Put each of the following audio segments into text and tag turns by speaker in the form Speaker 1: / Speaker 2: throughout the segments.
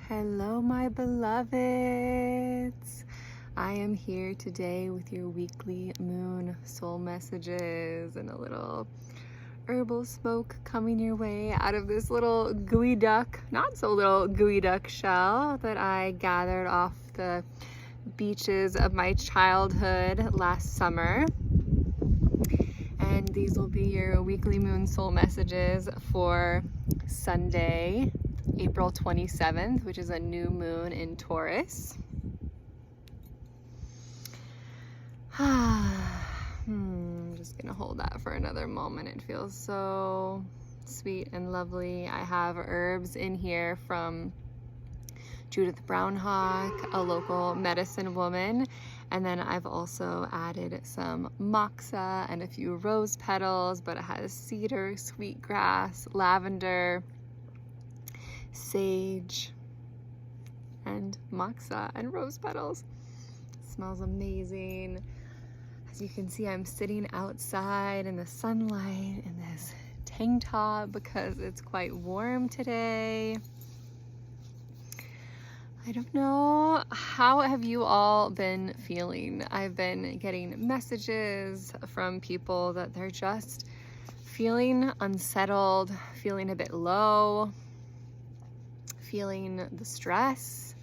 Speaker 1: Hello, my beloveds. I am here today with your weekly moon soul messages and a little herbal smoke coming your way out of this little gooey duck, not so little gooey duck shell that I gathered off the beaches of my childhood last summer. And these will be your weekly moon soul messages for Sunday, April 27th, which is a new moon in Taurus. I'm just gonna hold that for another moment. It feels so sweet and lovely. I have herbs in here from Judith Brownhawk, a local medicine woman, and then I've also added some moxa and a few rose petals, but it has cedar, sweetgrass, lavender, sage, and moxa and rose petals. It smells amazing. As you can see, I'm sitting outside in the sunlight in this tank top because it's quite warm today. I don't know, how have you all been feeling? I've been getting messages from people that they're just feeling unsettled, feeling a bit low, feeling the stress.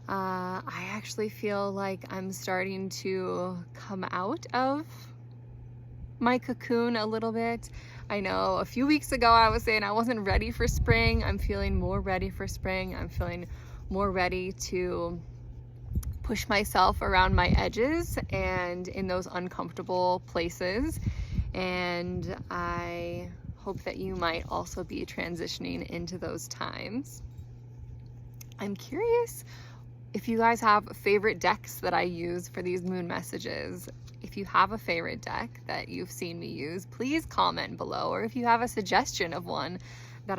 Speaker 1: I actually feel like I'm starting to come out of my cocoon a little bit. I know a few weeks ago I was saying I wasn't ready for spring. I'm feeling more ready for spring. I'm feeling more ready to push myself around my edges and in those uncomfortable places. And I hope that you might also be transitioning into those times. I'm curious if you guys have favorite decks that I use for these moon messages. If you have a favorite deck that you've seen me use, please comment below. Or if you have a suggestion of one that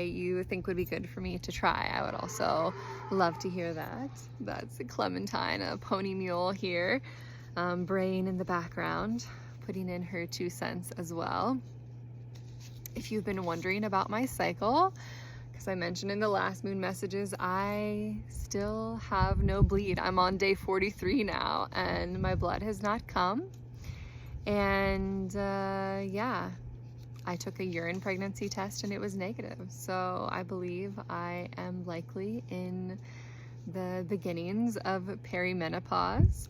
Speaker 1: you think would be good for me to try, I would also love to hear that. That's Clementine, a pony mule here, braying in the background, putting in her 2 cents as well. If you've been wondering about my cycle, because I mentioned in the last moon messages, I still have no bleed. I'm on day 43 now and my blood has not come. And yeah, I took a urine pregnancy test and it was negative. So I believe I am likely in the beginnings of perimenopause.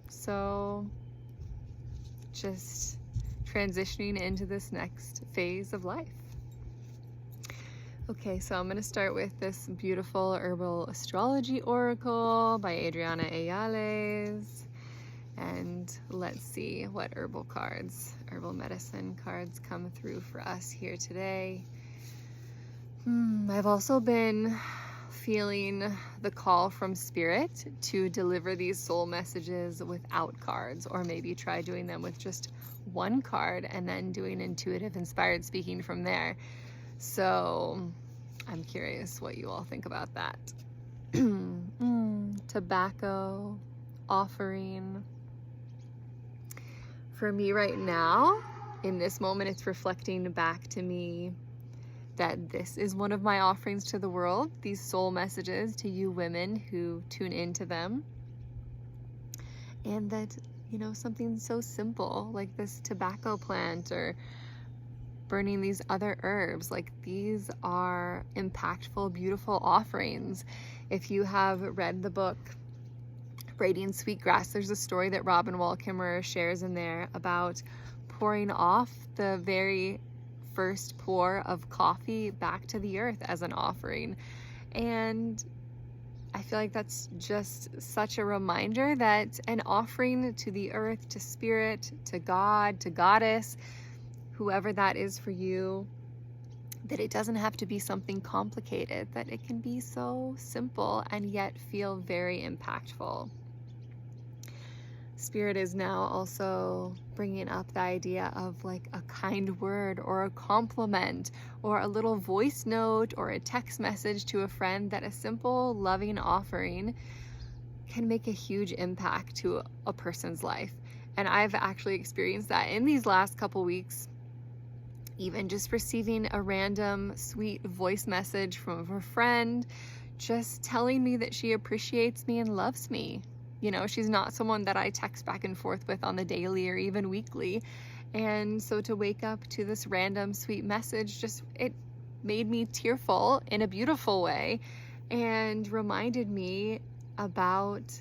Speaker 1: So just transitioning into this next phase of life. Okay, so I'm going to start with this beautiful herbal astrology oracle by Adriana Ayales. And let's see what herbal medicine cards come through for us here today. I've also been feeling the call from Spirit to deliver these soul messages without cards, or maybe try doing them with just one card and then doing intuitive inspired speaking from there. So I'm curious what you all think about that. Tobacco, offering. For me right now, in this moment, it's reflecting back to me that this is one of my offerings to the world, these soul messages to you women who tune into them. And that, you know, something so simple like this tobacco plant or burning these other herbs, like these are impactful, beautiful offerings. If you have read the book Radiant Sweetgrass, there's a story that Robin Wall Kimmerer shares in there about pouring off the very first pour of coffee back to the earth as an offering. And I feel like that's just such a reminder that an offering to the earth, to spirit, to God, to goddess, whoever that is for you, that it doesn't have to be something complicated, that it can be so simple and yet feel very impactful. Spirit is now also bringing up the idea of like a kind word or a compliment or a little voice note or a text message to a friend, that a simple loving offering can make a huge impact to a person's life. And I've actually experienced that in these last couple weeks. Even just receiving a random sweet voice message from a friend, just telling me that she appreciates me and loves me. You know, she's not someone that I text back and forth with on the daily or even weekly. And so to wake up to this random sweet message, just, it made me tearful in a beautiful way and reminded me about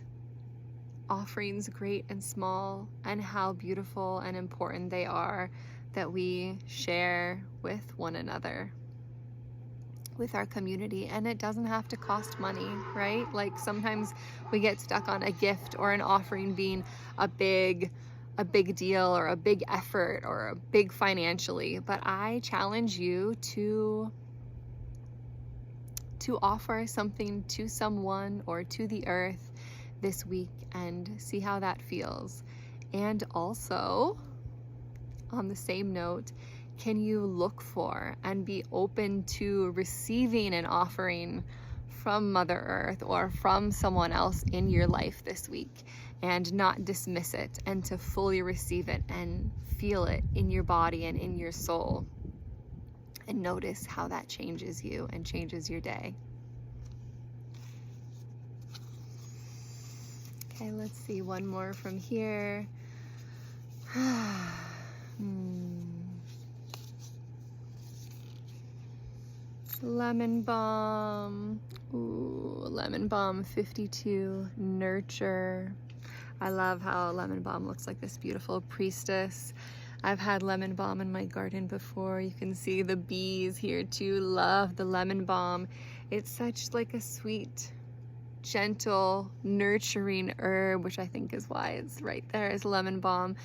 Speaker 1: offerings great and small and how beautiful and important they are that we share with one another, with our community. And it doesn't have to cost money, right? Like sometimes we get stuck on a gift or an offering being a big deal or a big effort or a big financially, but I challenge you to offer something to someone or to the earth this week and see how that feels. And also, on the same note, can you look for and be open to receiving an offering from Mother Earth or from someone else in your life this week, and not dismiss it, and to fully receive it and feel it in your body and in your soul, and notice how that changes you and changes your day. Okay, let's see one more from here. Lemon Balm. Ooh, Lemon Balm 52, Nurture. I love how Lemon Balm looks like this beautiful priestess. I've had lemon balm in my garden before. You can see the bees here too. Love the lemon balm. It's such like a sweet, gentle, nurturing herb, which I think is why it's right there as lemon balm.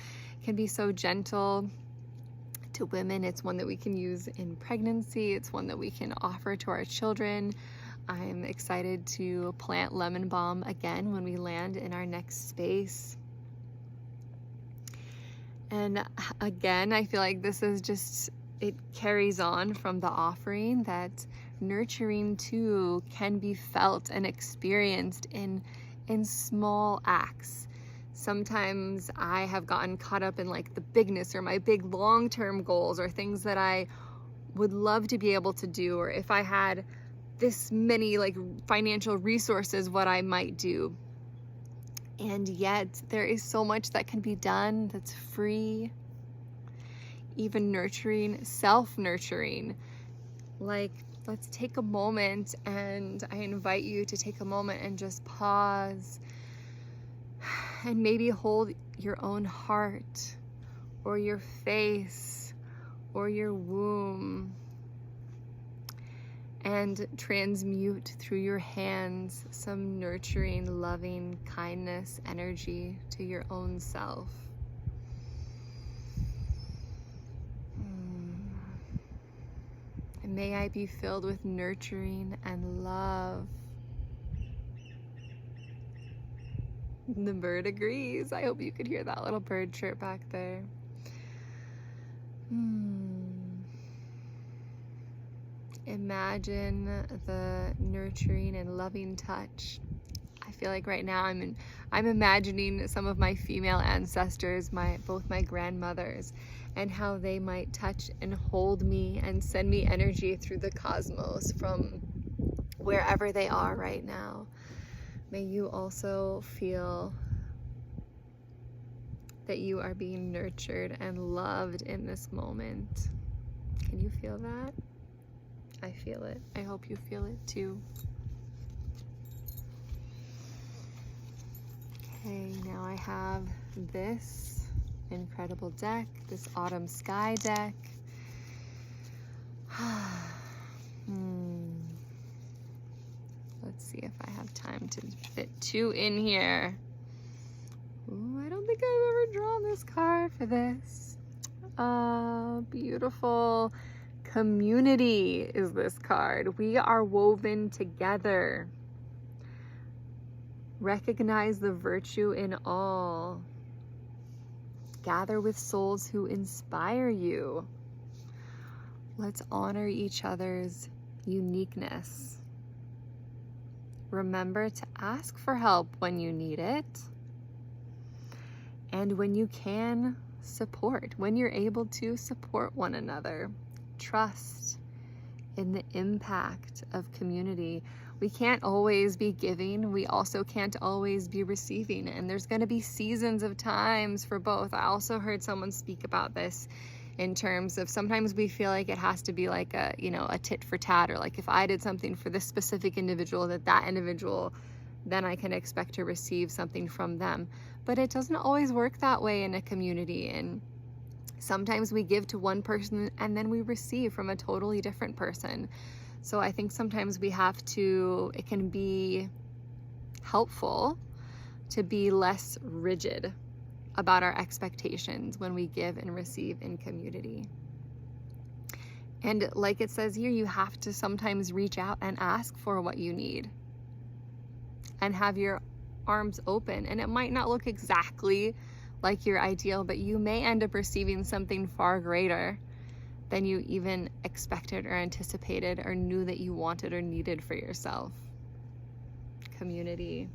Speaker 1: It can be so gentle to women. It's one that we can use in pregnancy. It's one that we can offer to our children. I'm excited to plant lemon balm again when we land in our next space. And again, I feel like this is just, it carries on from the offering, that nurturing too can be felt and experienced in small acts. Sometimes I have gotten caught up in like the bigness or my big long-term goals or things that I would love to be able to do, or if I had this many like financial resources, what I might do. And yet there is so much that can be done that's free, even nurturing, self-nurturing. Like, let's take a moment, and I invite you to take a moment and just pause and maybe hold your own heart or your face or your womb, and transmute through your hands some nurturing, loving kindness energy to your own self. And may I be filled with nurturing and love. The bird agrees. I hope you could hear that little bird chirp back there. Imagine the nurturing and loving touch. I feel like right now I'm imagining some of my female ancestors, both my grandmothers, and how they might touch and hold me and send me energy through the cosmos from wherever they are right now. May you also feel that you are being nurtured and loved in this moment. Can you feel that? I feel it. I hope you feel it too. Okay, now I have this incredible deck, this Autumn Sky deck. Let's see if I have time to fit two in here. Ooh, I don't think I've ever drawn this card for this. Beautiful. Community is this card. We are woven together. Recognize the virtue in all. Gather with souls who inspire you. Let's honor each other's uniqueness. Remember to ask for help when you need it. And when you can, support. When you're able to, support one another. Trust in the impact of community. We can't always be giving. We also can't always be receiving. And there's going to be seasons of times for both. I also heard someone speak about this in terms of sometimes we feel like it has to be like a, you know, a tit for tat, or like if I did something for this specific individual, that individual, then I can expect to receive something from them. But it doesn't always work that way in a community. And sometimes we give to one person and then we receive from a totally different person. So I think sometimes we have to, it can be helpful to be less rigid about our expectations when we give and receive in community. And like it says here, you have to sometimes reach out and ask for what you need and have your arms open. And it might not look exactly like your ideal, but you may end up receiving something far greater than you even expected or anticipated or knew that you wanted or needed for yourself. Community.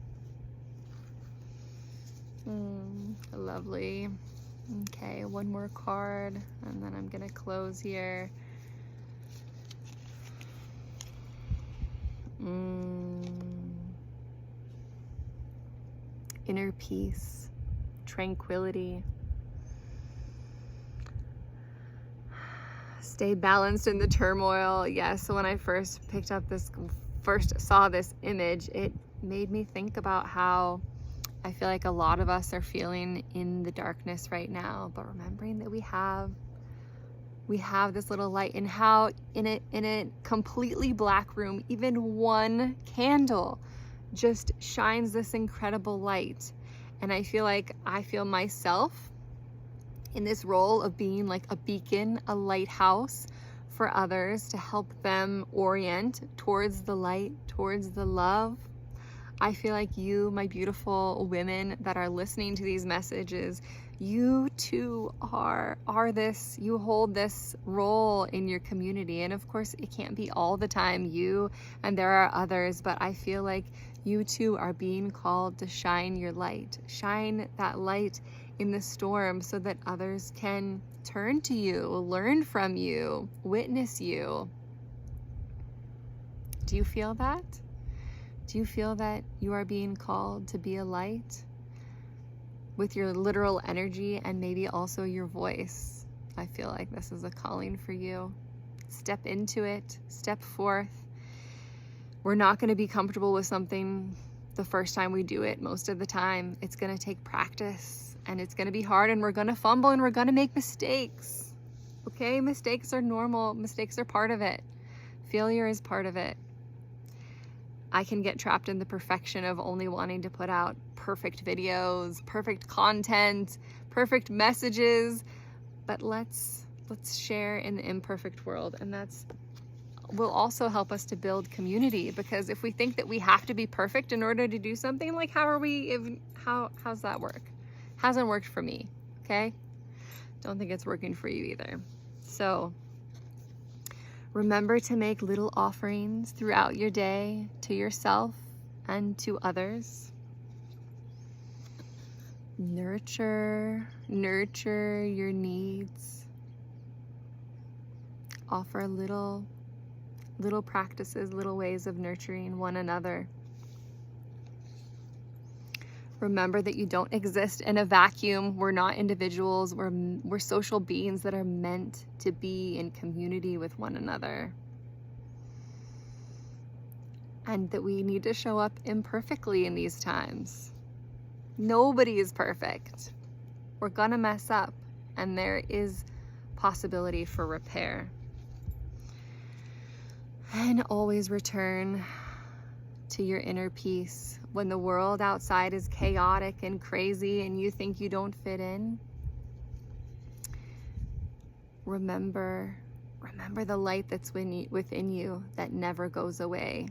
Speaker 1: Lovely. Okay, one more card and then I'm gonna close here. Inner peace, tranquility. Stay balanced in the turmoil. Yes, so when I first saw this image, it made me think about how I feel like a lot of us are feeling in the darkness right now, but remembering that we have this little light, and how in a completely black room, even one candle just shines this incredible light. And I feel myself in this role of being like a beacon, a lighthouse for others to help them orient towards the light, towards the love. I feel like you, my beautiful women that are listening to these messages, you too are this, you hold this role in your community. And of course, it can't be all the time you, and there are others, but I feel like you too are being called to shine your light. Shine that light in the storm so that others can turn to you, learn from you, witness you. Do you feel that? Do you feel that you are being called to be a light with your literal energy and maybe also your voice? I feel like this is a calling for you. Step into it, step forth. We're not going to be comfortable with something the first time we do it. Most of the time, it's going to take practice and it's going to be hard, and we're going to fumble and we're going to make mistakes. Okay? Mistakes are normal. Mistakes are part of it. Failure is part of it. I can get trapped in the perfection of only wanting to put out perfect videos, perfect content, perfect messages, but let's share in the imperfect world. And that's will also help us to build community, because if we think that we have to be perfect in order to do something, like how's that work? Hasn't worked for me, okay? Don't think it's working for you either. So remember to make little offerings throughout your day to yourself and to others. Nurture your needs. Offer little practices, little ways of nurturing one another. Remember that you don't exist in a vacuum. We're not individuals. We're social beings that are meant to be in community with one another. And that we need to show up imperfectly in these times. Nobody is perfect. We're gonna mess up, and there is possibility for repair. And always return to your inner peace. When the world outside is chaotic and crazy and you think you don't fit in, remember the light that's within you that never goes away.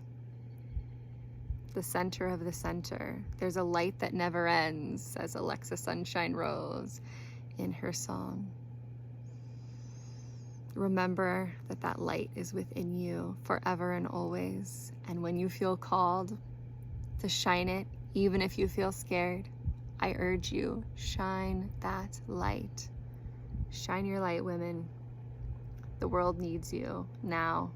Speaker 1: The center of the center. There's a light that never ends, says Alexa Sunshine Rose in her song. Remember that light is within you forever and always. And when you feel called to shine it, even if you feel scared, I urge you, shine that light. Shine your light, women. The world needs you now.